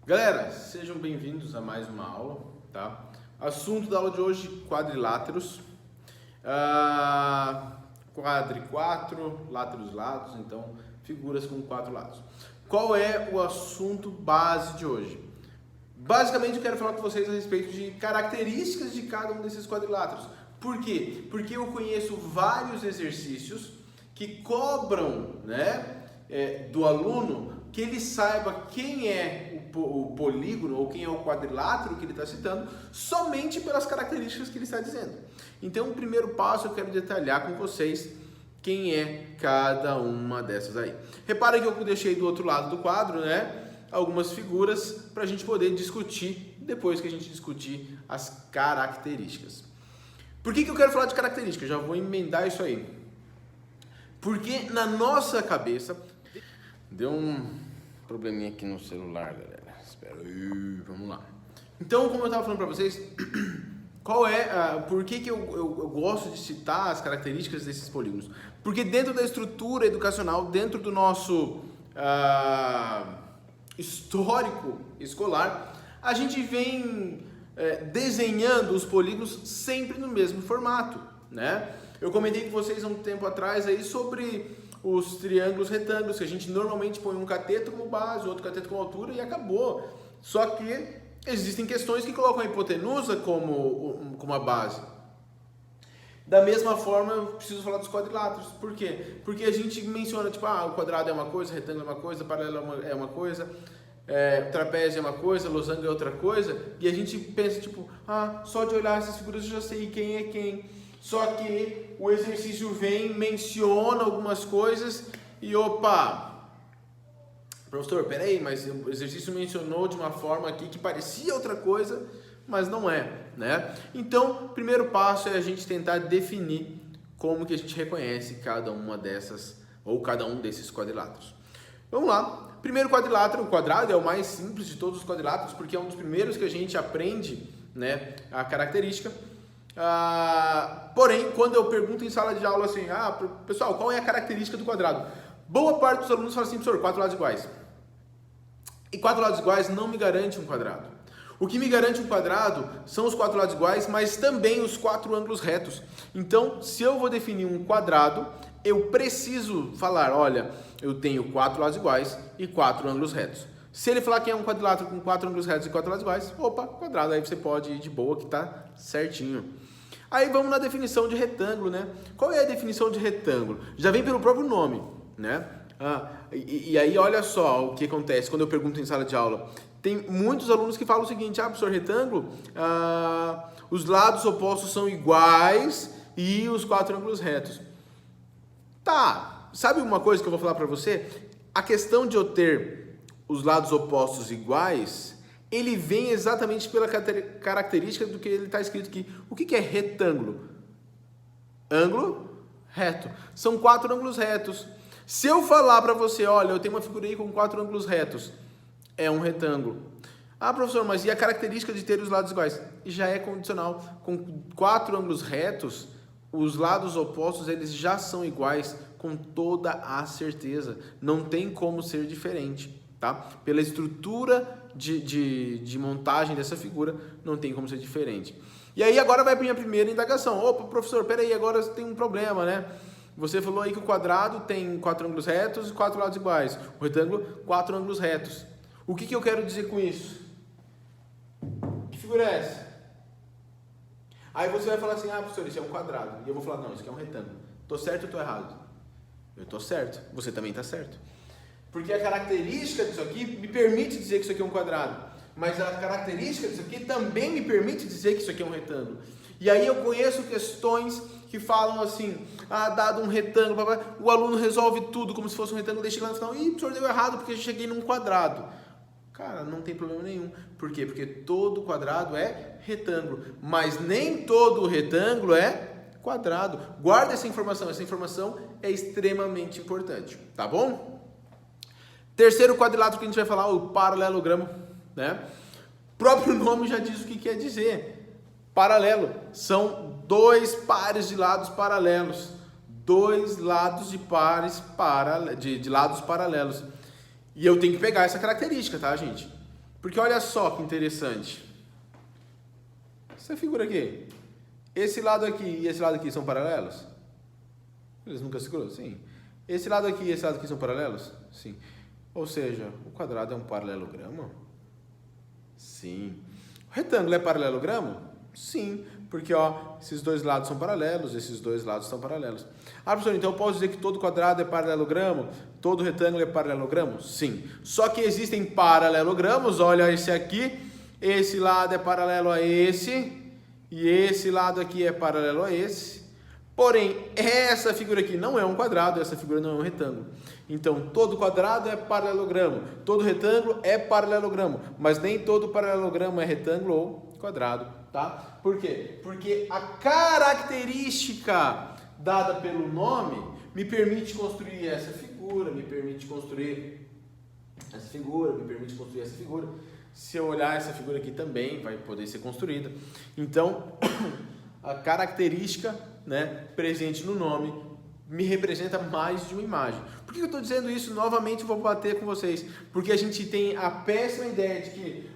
Galera, sejam bem-vindos a mais uma aula, tá? Assunto da aula de hoje, quadriláteros. Quadricátero, láteros lados, então figuras com 4 lados. Qual é o assunto base de hoje? Basicamente eu quero falar com vocês a respeito de características de cada um desses quadriláteros. Por quê? Porque eu conheço vários exercícios que cobram, do aluno que ele saiba quem é o polígono ou quem é o quadrilátero que ele está citando somente pelas características que ele está dizendo. Então, o primeiro passo eu quero detalhar com vocês quem é cada uma dessas aí. Repara que eu deixei do outro lado do quadro, algumas figuras para a gente poder discutir depois que a gente discutir as características. Por que eu quero falar de características? Já vou emendar isso aí. Porque na nossa cabeça... Deu um probleminha aqui no celular, galera. Espera aí, vamos lá. Então, como eu estava falando para vocês, por que eu gosto de citar as características desses polígonos? Porque dentro da estrutura educacional, dentro do nosso histórico escolar, a gente vem desenhando os polígonos sempre no mesmo formato, né? Eu comentei com vocês há um tempo atrás aí sobre os triângulos retângulos, que a gente normalmente põe um cateto como base, outro cateto como altura e acabou. Só que existem questões que colocam a hipotenusa como a base. Da mesma forma, eu preciso falar dos quadriláteros. Por quê? Porque a gente menciona, o quadrado é uma coisa, retângulo é uma coisa, paralelo é uma coisa, trapézio é uma coisa, losango é outra coisa, e a gente pensa, só de olhar essas figuras eu já sei quem é quem. Só que o exercício vem, menciona algumas coisas e professor, peraí, mas o exercício mencionou de uma forma aqui que parecia outra coisa, mas não é, né? Então, o primeiro passo é a gente tentar definir como que a gente reconhece cada uma dessas, ou cada um desses quadriláteros. Vamos lá. Primeiro quadrilátero, o quadrado é o mais simples de todos os quadriláteros, porque é um dos primeiros que a gente aprende, a característica. Porém, quando eu pergunto em sala de aula assim, pessoal, qual é a característica do quadrado? Boa parte dos alunos fala assim, professor, 4 lados iguais. E 4 lados iguais não me garante um quadrado. O que me garante um quadrado são os 4 lados iguais, mas também os 4 ângulos retos. Então, se eu vou definir um quadrado, eu preciso falar, olha, eu tenho 4 lados iguais e 4 ângulos retos. Se ele falar que é um quadrilátero com 4 ângulos retos e 4 lados iguais, quadrado, aí você pode ir de boa que tá certinho. Aí vamos na definição de retângulo, Qual é a definição de retângulo? Já vem pelo próprio nome, E aí olha só o que acontece quando eu pergunto em sala de aula. Tem muitos alunos que falam o seguinte, professor, retângulo, os lados opostos são iguais e os 4 ângulos retos. Tá, sabe uma coisa que eu vou falar para você? A questão de eu ter os lados opostos iguais, ele vem exatamente pela característica do que ele está escrito aqui. O que é retângulo? Ângulo reto. São 4 ângulos retos. Se eu falar para você, olha, eu tenho uma figura aí com 4 ângulos retos, é um retângulo. Professor, mas e a característica de ter os lados iguais? Já é condicional. Com 4 ângulos retos, os lados opostos eles já são iguais com toda a certeza. Não tem como ser diferente. Tá? Pela estrutura de montagem dessa figura, não tem como ser diferente. E aí agora vai a minha primeira indagação. Professor, peraí, agora tem um problema, Você falou aí que o quadrado tem 4 ângulos retos e 4 lados iguais. O retângulo, 4 ângulos retos. O que eu quero dizer com isso? Que figura é essa? Aí você vai falar assim, professor, isso é um quadrado. E eu vou falar, não, isso aqui é um retângulo. Tô certo ou tô errado? Eu tô certo. Você também tá certo. Porque a característica disso aqui me permite dizer que isso aqui é um quadrado. Mas a característica disso aqui também me permite dizer que isso aqui é um retângulo. E aí eu conheço questões que falam assim, dado um retângulo, o aluno resolve tudo como se fosse um retângulo, daí chega lá no final, professor, deu errado porque eu cheguei num quadrado. Cara, não tem problema nenhum. Por quê? Porque todo quadrado é retângulo, mas nem todo retângulo é quadrado. Guarda essa informação é extremamente importante, tá bom? Terceiro quadrilátero que a gente vai falar, o paralelogramo, O próprio nome já diz o que quer dizer. Paralelo, são 2 pares de lados paralelos. 2 lados de lados paralelos. E eu tenho que pegar essa característica, tá, gente? Porque olha só que interessante. Essa figura aqui, esse lado aqui e esse lado aqui são paralelos? Eles nunca se cruzam? Sim. Esse lado aqui e esse lado aqui são paralelos? Sim. Ou seja, o quadrado é um paralelogramo? Sim. O retângulo é paralelogramo? Sim. Porque ó, esses dois lados são paralelos, esses dois lados são paralelos. Ah, professor, então eu posso dizer que todo quadrado é paralelogramo? Todo retângulo é paralelogramo? Sim. Só que existem paralelogramos, olha esse aqui, esse lado é paralelo a esse, e esse lado aqui é paralelo a esse. Porém, essa figura aqui não é um quadrado, essa figura não é um retângulo. Então, todo quadrado é paralelogramo, todo retângulo é paralelogramo, mas nem todo paralelogramo é retângulo ou quadrado, tá? Por quê? Porque a característica dada pelo nome me permite construir essa figura, me permite construir essa figura, me permite construir essa figura. Se eu olhar essa figura aqui também vai poder ser construída. Então, a característica, né, presente no nome me representa mais de uma imagem. Por que eu estou dizendo isso? Novamente vou bater com vocês. Porque a gente tem a péssima ideia de que,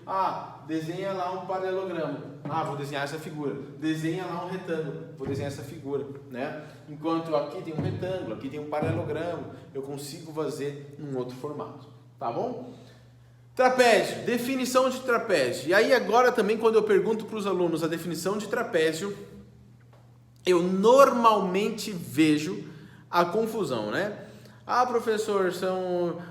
desenha lá um paralelogramo. Vou desenhar essa figura. Desenha lá um retângulo. Vou desenhar essa figura, né? Enquanto aqui tem um retângulo, aqui tem um paralelogramo, eu consigo fazer um outro formato. Tá bom? Trapézio, definição de trapézio. E aí agora também quando eu pergunto para os alunos a definição de trapézio, eu normalmente vejo a confusão, né? Professor, são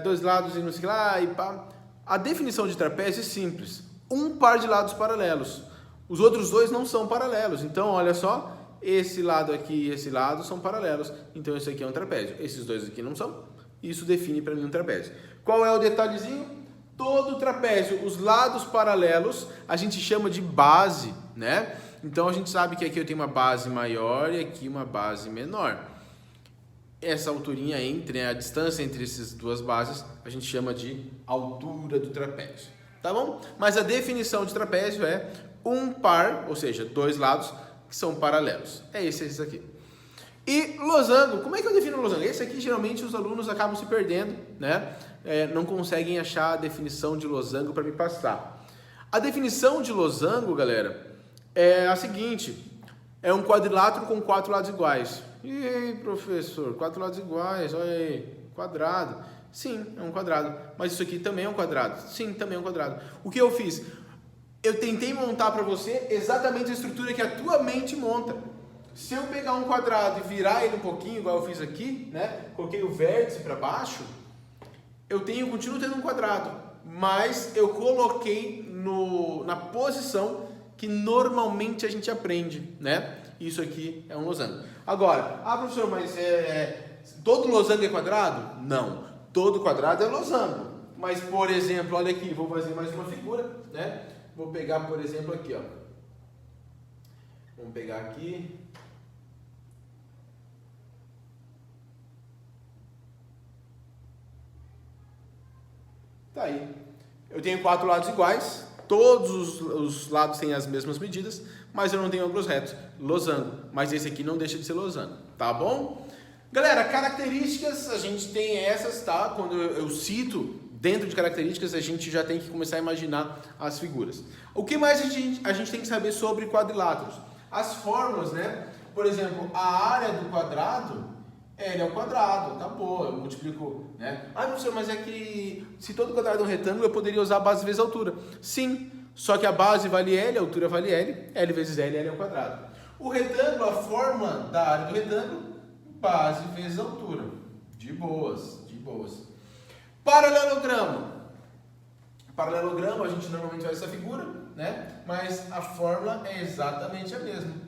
dois lados e não sei o que lá, e pá. A definição de trapézio é simples. Um par de lados paralelos. Os outros dois não são paralelos. Então, olha só, esse lado aqui e esse lado são paralelos. Então, esse aqui é um trapézio. Esses dois aqui não são. Isso define para mim um trapézio. Qual é o detalhezinho? Todo trapézio, os lados paralelos, a gente chama de base, né? Então, a gente sabe que aqui eu tenho uma base maior e aqui uma base menor. Essa alturinha entre, a distância entre essas duas bases, a gente chama de altura do trapézio, tá bom? Mas a definição de trapézio é um par, ou seja, dois lados que são paralelos. É esse aqui. E losango, como é que eu defino losango? Esse aqui, geralmente, os alunos acabam se perdendo, né? Não conseguem achar a definição de losango para me passar. A definição de losango, galera, é a seguinte: é um quadrilátero com quatro lados iguais. E aí, professor, quatro lados iguais, olha aí, quadrado. Sim, é um quadrado. Mas isso aqui também é um quadrado. Sim, também é um quadrado. O que eu fiz? Eu tentei montar para você exatamente a estrutura que a tua mente monta. Se eu pegar um quadrado e virar ele um pouquinho, igual eu fiz aqui, né? Coloquei o vértice para baixo, continuo tendo um quadrado, mas eu coloquei na posição que normalmente a gente aprende, né? Isso aqui é um losango. Agora, professor, mas todo losango é quadrado? Não, todo quadrado é losango. Mas, por exemplo, olha aqui, vou fazer mais uma figura, né? Vou pegar, por exemplo, aqui, ó. Vamos pegar aqui. Tá aí. Eu tenho quatro lados iguais, todos os lados têm as mesmas medidas, mas eu não tenho ângulos retos. Losango. Mas esse aqui não deixa de ser losango, tá bom? Galera, características, a gente tem essas, tá? Quando eu cito, dentro de características, a gente já tem que começar a imaginar as figuras. O que mais a gente tem que saber sobre quadriláteros? As fórmulas, né? Por exemplo, a área do quadrado, L ao quadrado, tá boa, eu multiplico, né? Professor, mas é que se todo quadrado é um retângulo, eu poderia usar a base vezes a altura. Sim, só que a base vale L, a altura vale L, L vezes L, L ao quadrado. O retângulo, a forma da área do retângulo, base vezes altura. De boas, de boas. Paralelogramo. Paralelogramo, a gente normalmente faz essa figura, né? Mas a fórmula é exatamente a mesma.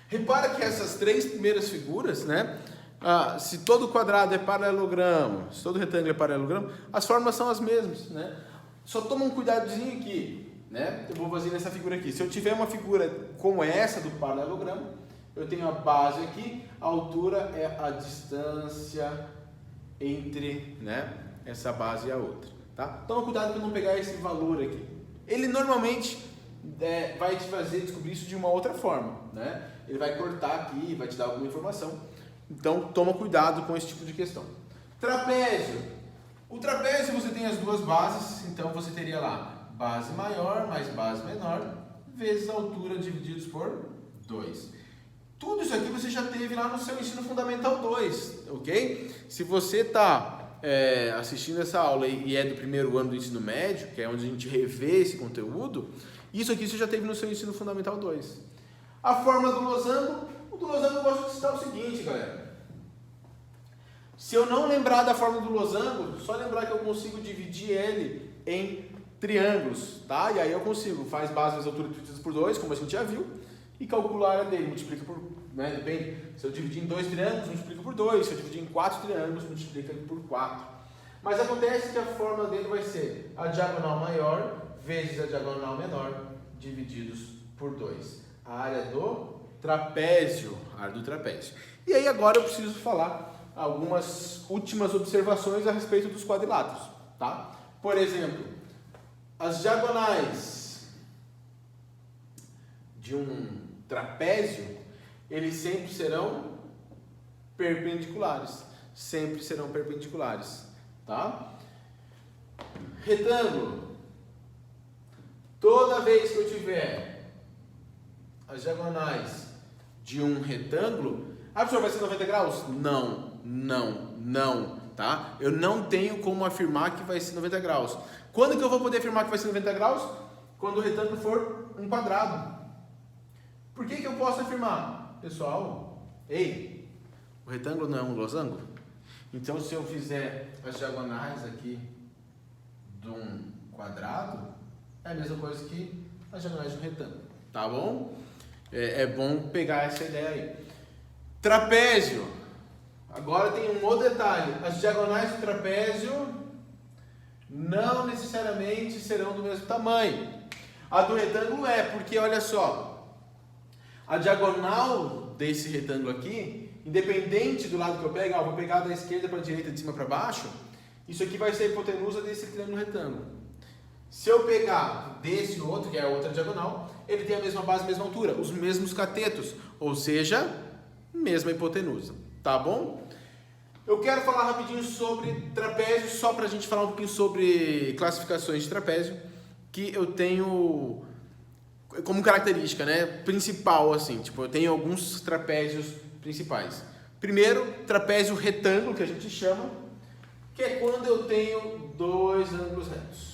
Repara que essas três primeiras figuras, né? Se todo quadrado é paralelogramo, se todo retângulo é paralelogramo, as fórmulas são as mesmas, né? Só toma um cuidadozinho aqui, né? Eu vou fazer nessa figura aqui. Se eu tiver uma figura como essa do paralelogramo, eu tenho a base aqui, a altura é a distância entre, né, essa base e a outra, tá? Toma cuidado para não pegar esse valor aqui. Ele normalmente vai te fazer descobrir isso de uma outra forma, né? Ele vai cortar aqui, vai te dar alguma informação. Então, toma cuidado com esse tipo de questão. Trapézio. O trapézio você tem as duas bases, então você teria lá base maior mais base menor, vezes a altura divididos por 2. Tudo isso aqui você já teve lá no seu ensino fundamental 2, ok? Se você está assistindo essa aula e é do primeiro ano do ensino médio, que é onde a gente revê esse conteúdo, isso aqui você já teve no seu ensino fundamental 2. A forma do losango, o do losango eu gosto de citar o seguinte, galera. Se eu não lembrar da forma do losango, só lembrar que eu consigo dividir ele em triângulos, tá? E aí eu consigo, faz base vezes altura divididas por 2, como a gente já viu, e calcular a área dele, multiplica por, né, depende, se eu dividir em 2 triângulos, multiplica por 2, se eu dividir em 4 triângulos, multiplica por 4. Mas acontece que a forma dele vai ser a diagonal maior vezes a diagonal menor, divididos por 2. A área do trapézio, E aí agora eu preciso falar algumas últimas observações a respeito dos quadriláteros, tá? Por exemplo, as diagonais de um trapézio, eles sempre serão perpendiculares, tá? Retângulo, toda vez que eu tiver as diagonais de um retângulo, professor, vai ser 90 graus? Não, tá? Eu não tenho como afirmar que vai ser 90 graus. Quando que eu vou poder afirmar que vai ser 90 graus? Quando o retângulo for um quadrado. Por que eu posso afirmar? Pessoal, o retângulo não é um losango? Então, se eu fizer as diagonais aqui de um quadrado, é a mesma coisa que as diagonais de um retângulo, tá bom? É bom pegar essa ideia aí. Trapézio. Agora tem um outro detalhe. As diagonais do trapézio não necessariamente serão do mesmo tamanho. A do retângulo porque olha só, a diagonal desse retângulo aqui, independente do lado que eu pegue, vou pegar da esquerda para a direita, de cima para baixo, isso aqui vai ser a hipotenusa desse triângulo retângulo. Se eu pegar desse outro, que é a outra diagonal, ele tem a mesma base, mesma altura, os mesmos catetos, ou seja, mesma hipotenusa, tá bom? Eu quero falar rapidinho sobre trapézio, só para a gente falar um pouquinho sobre classificações de trapézio, que eu tenho como característica, né, principal, assim, tipo, eu tenho alguns trapézios principais. Primeiro, trapézio retângulo, que a gente chama, que é quando eu tenho dois ângulos retos,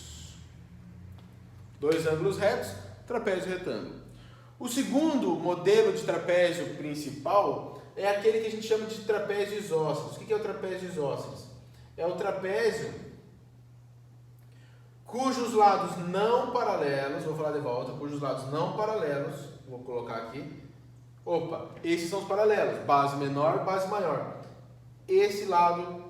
trapézio retângulo. O segundo modelo de trapézio principal é aquele que a gente chama de trapézio isósceles. O que é o trapézio isósceles? É o trapézio cujos lados não paralelos, vou falar de volta, cujos lados não paralelos, vou colocar aqui, esses são os paralelos, base menor, base maior. Esse lado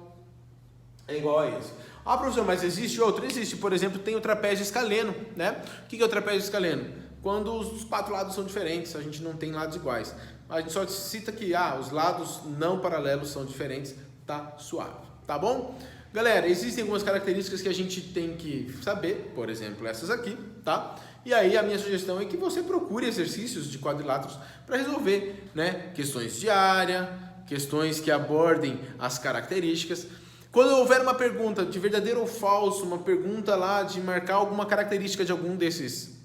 é igual a esse. Professor, mas existe outro? Existe, por exemplo, tem o trapézio escaleno, né? O que é o trapézio escaleno? Quando os 4 lados são diferentes, a gente não tem lados iguais. A gente só cita que os lados não paralelos são diferentes, tá suave, tá bom? Galera, existem algumas características que a gente tem que saber, por exemplo, essas aqui, tá? E aí a minha sugestão é que você procure exercícios de quadriláteros para resolver, né? Questões de área, questões que abordem as características. Quando houver uma pergunta de verdadeiro ou falso, uma pergunta lá de marcar alguma característica de algum desses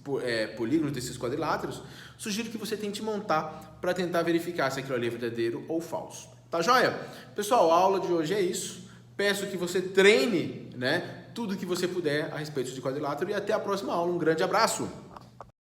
polígonos, desses quadriláteros, sugiro que você tente montar para tentar verificar se aquilo ali é verdadeiro ou falso. Tá joia? Pessoal, a aula de hoje é isso. Peço que você treine, né, tudo que você puder a respeito de quadrilátero e até a próxima aula. Um grande abraço!